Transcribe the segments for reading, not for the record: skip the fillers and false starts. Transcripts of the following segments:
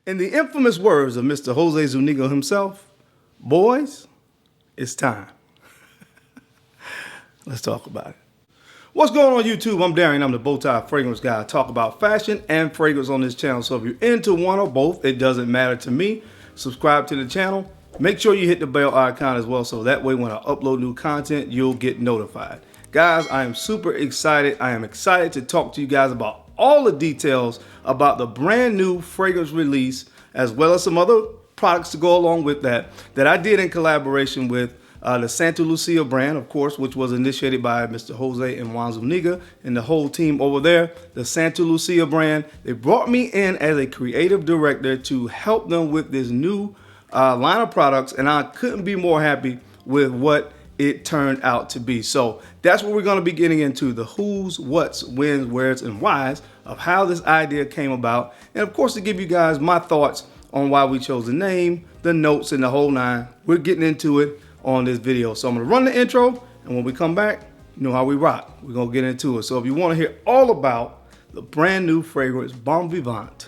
In the infamous words of Mr. Jose Zuniga himself, boys, it's time. Let's talk about it. What's going on YouTube? I'm Darian. I'm the Bowtie Fragrance Guy. I talk about fashion and fragrance on this channel. So if you're into one or both, it doesn't matter to me. Subscribe to the channel. Make sure you hit the bell icon as well, so that way when I upload new content, you'll get notified. Guys, I am super excited. I am excited to talk to you guys about all the details about the brand new fragrance release, as well as some other products to go along with that I did in collaboration with the Santa Lucia brand, of course, which was initiated by Mr. Jose and Juan Zuniga and the whole team over there. The Santa Lucia brand, they brought me in as a creative director to help them with this new line of products, and I couldn't be more happy with what it turned out to be. So that's what we're going to be getting into, the who's, what's, when's, where's, and why's of how this idea came about, and of course to give you guys my thoughts on why we chose the name, the notes, and the whole nine. We're getting into it on this video. So I'm going to run the intro, and when we come back, you know how we rock. We're going to get into it. So if you want to hear all about the brand new fragrance, Bonvivant,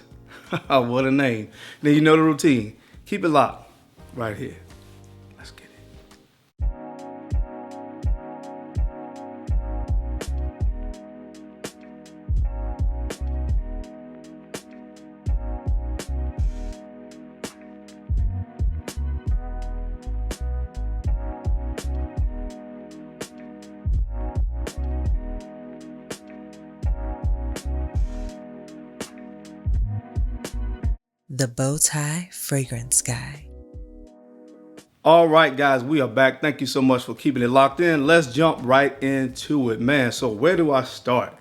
what a name, then you know the routine. Keep it locked right here. Let's get it. The Bowtie Fragrance Guy. All right, guys, we are back. Thank you so much for keeping it locked in. Let's jump right into it, man. So where do I start?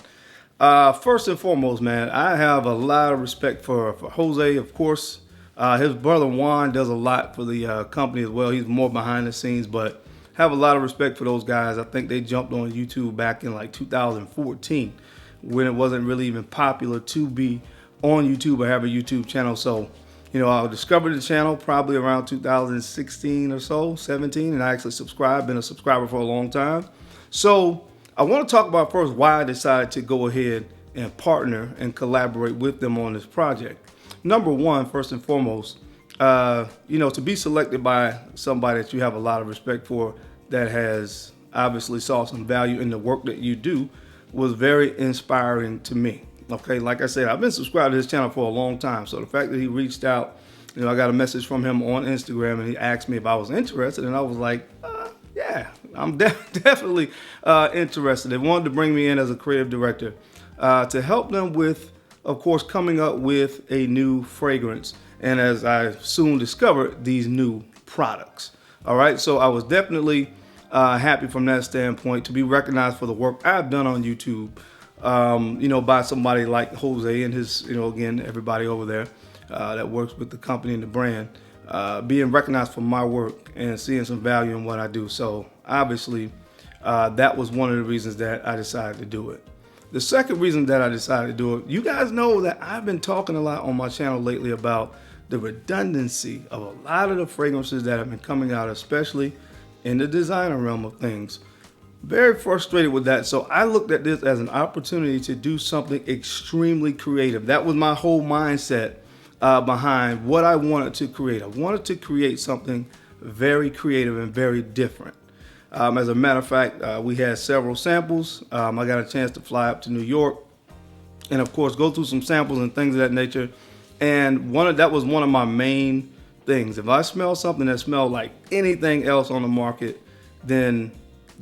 First and foremost, man, I have a lot of respect for Jose, of course. His brother Juan does a lot for the company as well. He's more behind the scenes, but have a lot of respect for those guys. I think they jumped on YouTube back in like 2014 when it wasn't really even popular to be on YouTube or have a YouTube channel. So, you know, I discovered the channel probably around 2016 or so, 17, and I actually subscribed, been a subscriber for a long time. So I want to talk about first why I decided to go ahead and partner and collaborate with them on this project. Number one, first and foremost, you know, to be selected by somebody that you have a lot of respect for, that has obviously saw some value in the work that you do, was very inspiring to me. Okay, like I said, I've been subscribed to his channel for a long time. So the fact that he reached out, you know, I got a message from him on Instagram and he asked me if I was interested, and I was like, yeah, I'm definitely interested. They wanted to bring me in as a creative director to help them with, of course, coming up with a new fragrance. And as I soon discovered, these new products. All right, so I was definitely happy from that standpoint to be recognized for the work I've done on YouTube. You know, by somebody like Jose and his, you know, again, everybody over there that works with the company and the brand, being recognized for my work and seeing some value in what I do. So obviously, that was one of the reasons that I decided to do it. The second reason that I decided to do it, you guys know that I've been talking a lot on my channel lately about the redundancy of a lot of the fragrances that have been coming out, especially in the designer realm of things. Very frustrated with that. So I looked at this as an opportunity to do something extremely creative. That was my whole mindset behind what I wanted to create. I wanted to create something very creative and very different. As a matter of fact, we had several samples. I got a chance to fly up to New York and of course go through some samples and things of that nature. And that was one of my main things. If I smell something that smelled like anything else on the market, then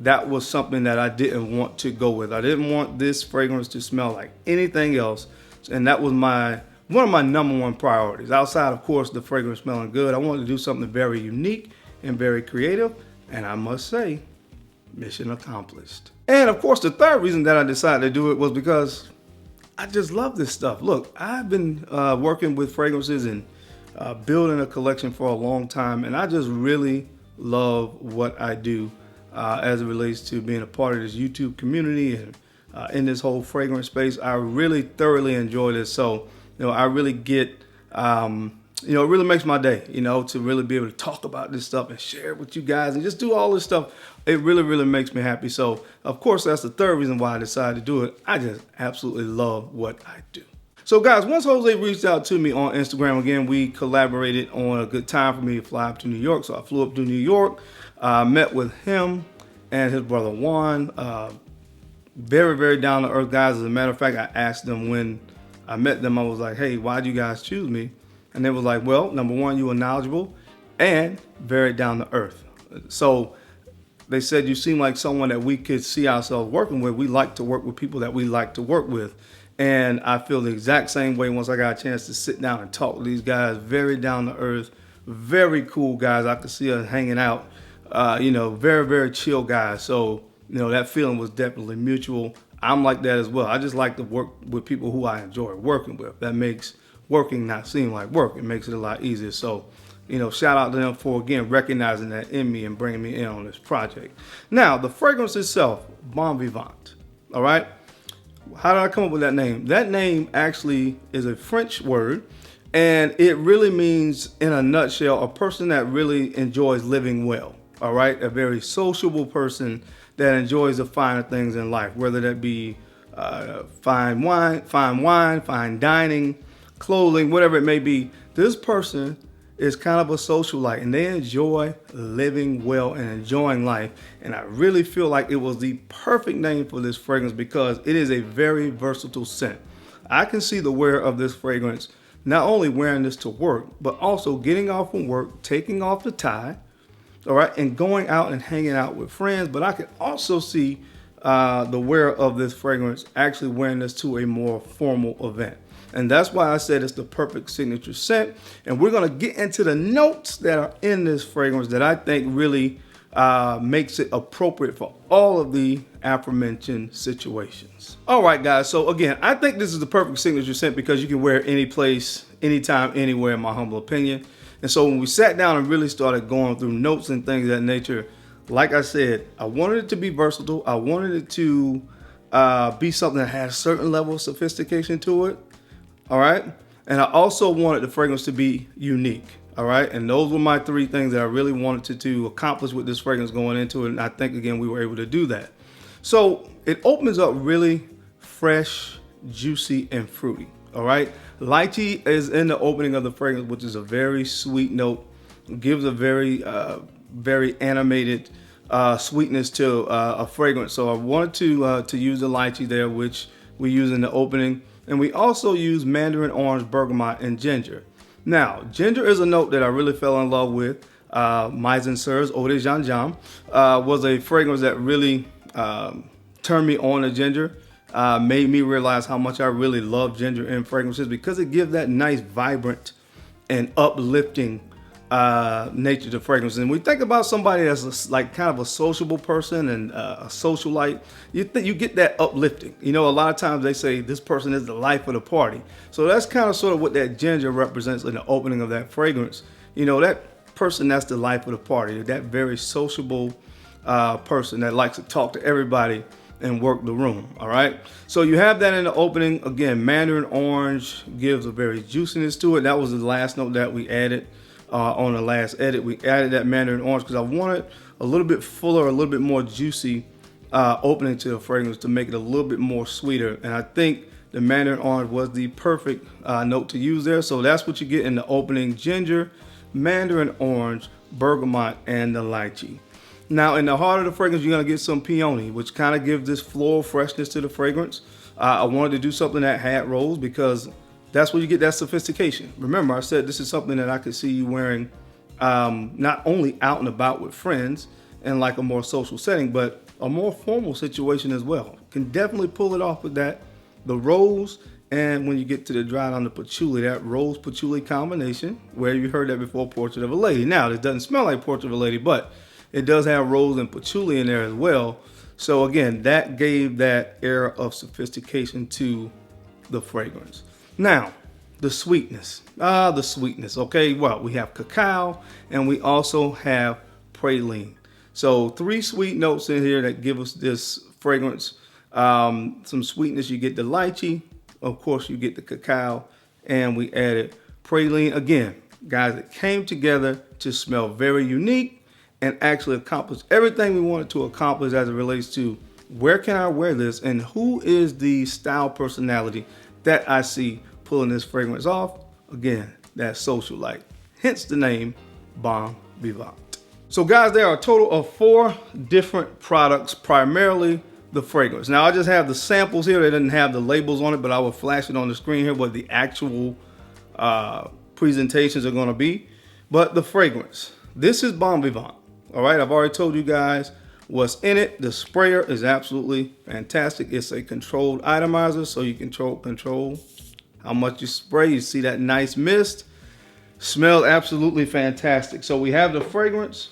that was something that I didn't want to go with. I didn't want this fragrance to smell like anything else. And that was one of my number one priorities. Outside, of course, the fragrance smelling good, I wanted to do something very unique and very creative. And I must say, mission accomplished. And of course, the third reason that I decided to do it was because I just love this stuff. Look, I've been working with fragrances and building a collection for a long time. And I just really love what I do. As it relates to being a part of this YouTube community and in this whole fragrance space. I really thoroughly enjoy this. So, you know, I really get, you know, it really makes my day, you know, to really be able to talk about this stuff and share it with you guys and just do all this stuff. It really, really makes me happy. So, of course, that's the third reason why I decided to do it. I just absolutely love what I do. So guys, once Jose reached out to me on Instagram, again, we collaborated on a good time for me to fly up to New York. So I flew up to New York, met with him and his brother Juan. Very, very down to earth guys. As a matter of fact, I asked them when I met them, I was like, hey, why'd you guys choose me? And they was like, well, number one, you were knowledgeable and very down to earth. So they said you seem like someone that we could see ourselves working with. We like to work with people that we like to work with. And I feel the exact same way once I got a chance to sit down and talk to these guys. Very down to earth, very cool guys. I could see us hanging out, very, very chill guys. So, that feeling was definitely mutual. I'm like that as well. I just like to work with people who I enjoy working with. That makes working not seem like work. It makes it a lot easier. So, shout out to them for, again, recognizing that in me and bringing me in on this project. Now, the fragrance itself, bonvivant. All right. How did I come up with that name? That name actually is a French word, and it really means, in a nutshell, a person that really enjoys living well. All right. A very sociable person that enjoys the finer things in life, whether that be fine wine, fine dining, clothing, whatever it may be. This person is kind of a socialite, and they enjoy living well and enjoying life. And I really feel like it was the perfect name for this fragrance because it is a very versatile scent. I can see the wearer of this fragrance not only wearing this to work, but also getting off from work, taking off the tie, all right, and going out and hanging out with friends. But I can also see the wearer of this fragrance actually wearing this to a more formal event. And that's why I said it's the perfect signature scent. And we're going to get into the notes that are in this fragrance that I think really makes it appropriate for all of the aforementioned situations. All right, guys. So again, I think this is the perfect signature scent because you can wear it any place, anytime, anywhere, in my humble opinion. And so when we sat down and really started going through notes and things of that nature, like I said, I wanted it to be versatile. I wanted it to be something that had a certain level of sophistication to it. All right. And I also wanted the fragrance to be unique. All right. And those were my three things that I really wanted to accomplish with this fragrance going into it. And I think, again, we were able to do that. So it opens up really fresh, juicy, and fruity. All right. Lychee is in the opening of the fragrance, which is a very sweet note. It gives a very animated sweetness to a fragrance. So I wanted to use the lychee there, which we use in the opening. And we also use mandarin orange, bergamot, and ginger. Now, ginger is a note that I really fell in love with. Maison Serres Eau de Gingembre was a fragrance that really turned me on to ginger. Made me realize how much I really love ginger in fragrances because it gives that nice, vibrant, and uplifting nature to fragrance. And we think about somebody that's like kind of a sociable person and a socialite, you get that uplifting. A lot of times they say this person is the life of the party. So that's kind of sort of what that ginger represents in the opening of that fragrance. That person that's the life of the party, that very sociable person that likes to talk to everybody and work the room. All right. So you have that in the opening. Again, mandarin orange gives a very juiciness to it. That was the last note that we added on the last edit. We added that mandarin orange because I wanted a little bit fuller, a little bit more juicy opening to the fragrance to make it a little bit more sweeter. And I think the mandarin orange was the perfect note to use there. So that's what you get in the opening: ginger, mandarin orange, bergamot, and the lychee. Now, in the heart of the fragrance, you're going to get some peony, which kind of gives this floral freshness to the fragrance. I wanted to do something that had rose because that's where you get that sophistication. Remember, I said this is something that I could see you wearing not only out and about with friends in like a more social setting, but a more formal situation as well. Can definitely pull it off with that. The rose, and when you get to the dried on the patchouli, that rose patchouli combination, where you heard that before, Portrait of a Lady. Now, it doesn't smell like Portrait of a Lady, but it does have rose and patchouli in there as well. So again, that gave that air of sophistication to the fragrance. Now, the sweetness. The sweetness. Okay, well, we have cacao and we also have praline. So 3 sweet notes in here that give us this fragrance. Some sweetness. You get the lychee. Of course, you get the cacao. And we added praline. Again, guys, it came together to smell very unique and actually accomplish everything we wanted to accomplish as it relates to where can I wear this and who is the style personality that I see pulling this fragrance off. Again, that socialite, hence the name bonvivant. So guys, there are a total of 4 different products, primarily the fragrance. Now I just have the samples here. They didn't have the labels on it, but I will flash it on the screen here what the actual presentations are going to be. But the fragrance, this is bonvivant. All right, I've already told you guys what's in it. The sprayer is absolutely fantastic. It's a controlled atomizer, so you control how much you spray. You see that nice mist. Smell absolutely fantastic. So we have the fragrance.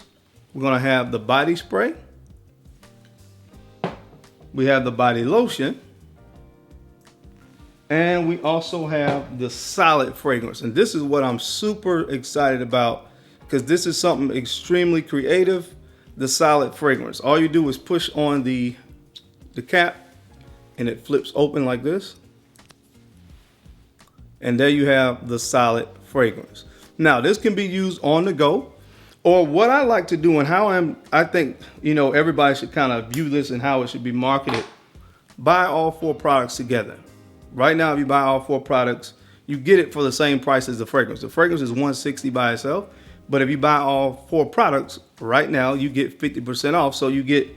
We're gonna have the body spray. We have the body lotion. And we also have the solid fragrance. And this is what I'm super excited about, because this is something extremely creative, the solid fragrance. All you do is push on the cap and it flips open like this. And there you have the solid fragrance. Now this can be used on the go, or what I like to do and how I think, you know, everybody should kind of view this and how it should be marketed. Buy all 4 products together. Right now, if you buy all 4 products, you get it for the same price as the fragrance. The fragrance is $160 by itself, but if you buy all 4 products right now, you get 50% off. So you get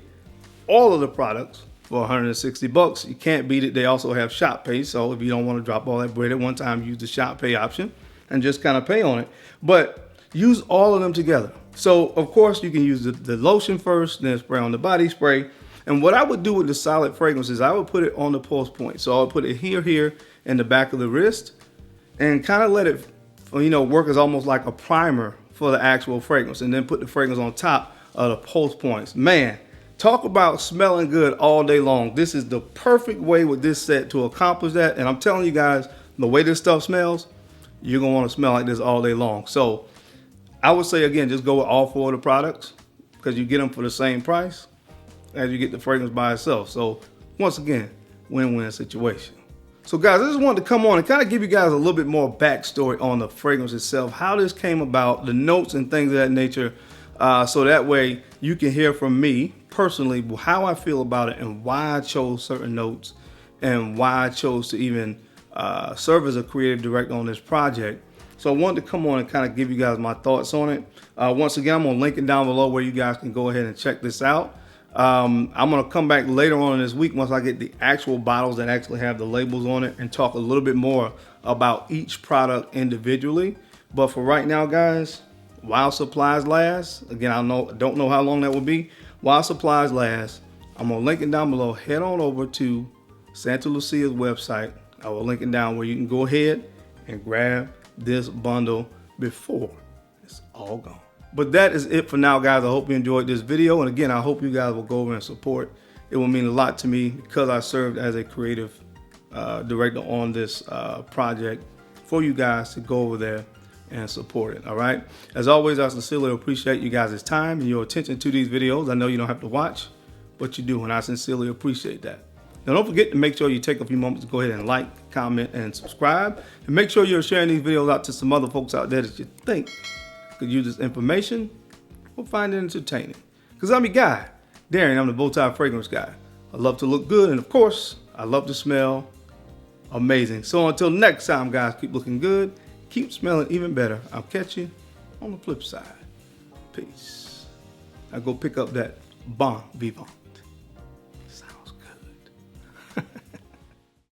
all of the products for $160. You can't beat it. They also have shop pay. So if you don't want to drop all that bread at one time, use the shop pay option and just kind of pay on it. But use all of them together. So of course you can use the lotion first, then spray on the body spray. And what I would do with the solid fragrance is I would put it on the pulse point. So I'll put it here in the back of the wrist and kind of let it, you know, work as almost like a primer for the actual fragrance, and then put the fragrance on top of the pulse points. Man, talk about smelling good all day long. This is the perfect way with this set to accomplish that. And I'm telling you guys, the way this stuff smells, you're gonna want to smell like this all day long. So I would say, again, just go with all 4 of the products, because you get them for the same price as you get the fragrance by itself. So once again, win-win situation. So guys, I just wanted to come on and kind of give you guys a little bit more backstory on the fragrance itself, how this came about, the notes and things of that nature, so that way you can hear from me personally how I feel about it and why I chose certain notes and why I chose to even serve as a creative director on this project. So I wanted to come on and kind of give you guys my thoughts on it. Once again, I'm gonna link it down below where you guys can go ahead and check this out. I'm gonna come back later on in this week once I get the actual bottles that actually have the labels on it and talk a little bit more about each product individually. But for right now, guys, while supplies last, again, I don't know how long that will be. While supplies last, I'm gonna link it down below. Head on over to Santa Lucia's website. I will link it down where you can go ahead and grab this bundle before it's all gone. But that is it for now, guys. I hope you enjoyed this video. And again, I hope you guys will go over and support. It will mean a lot to me because I served as a creative director on this project for you guys to go over there and support it. All right. As always, I sincerely appreciate you guys' time and your attention to these videos. I know you don't have to watch, but you do. And I sincerely appreciate that. Now, don't forget to make sure you take a few moments to go ahead and like, comment, and subscribe. And make sure you're sharing these videos out to some other folks out there that you think could use this information or find it entertaining. Because I'm your guy, Darren. I'm the bow tie fragrance guy. I love to look good, and of course, I love to smell amazing. So until next time, guys, keep looking good, keep smelling even better. I'll catch you on the flip side. Peace. Now go pick up that bonvivant.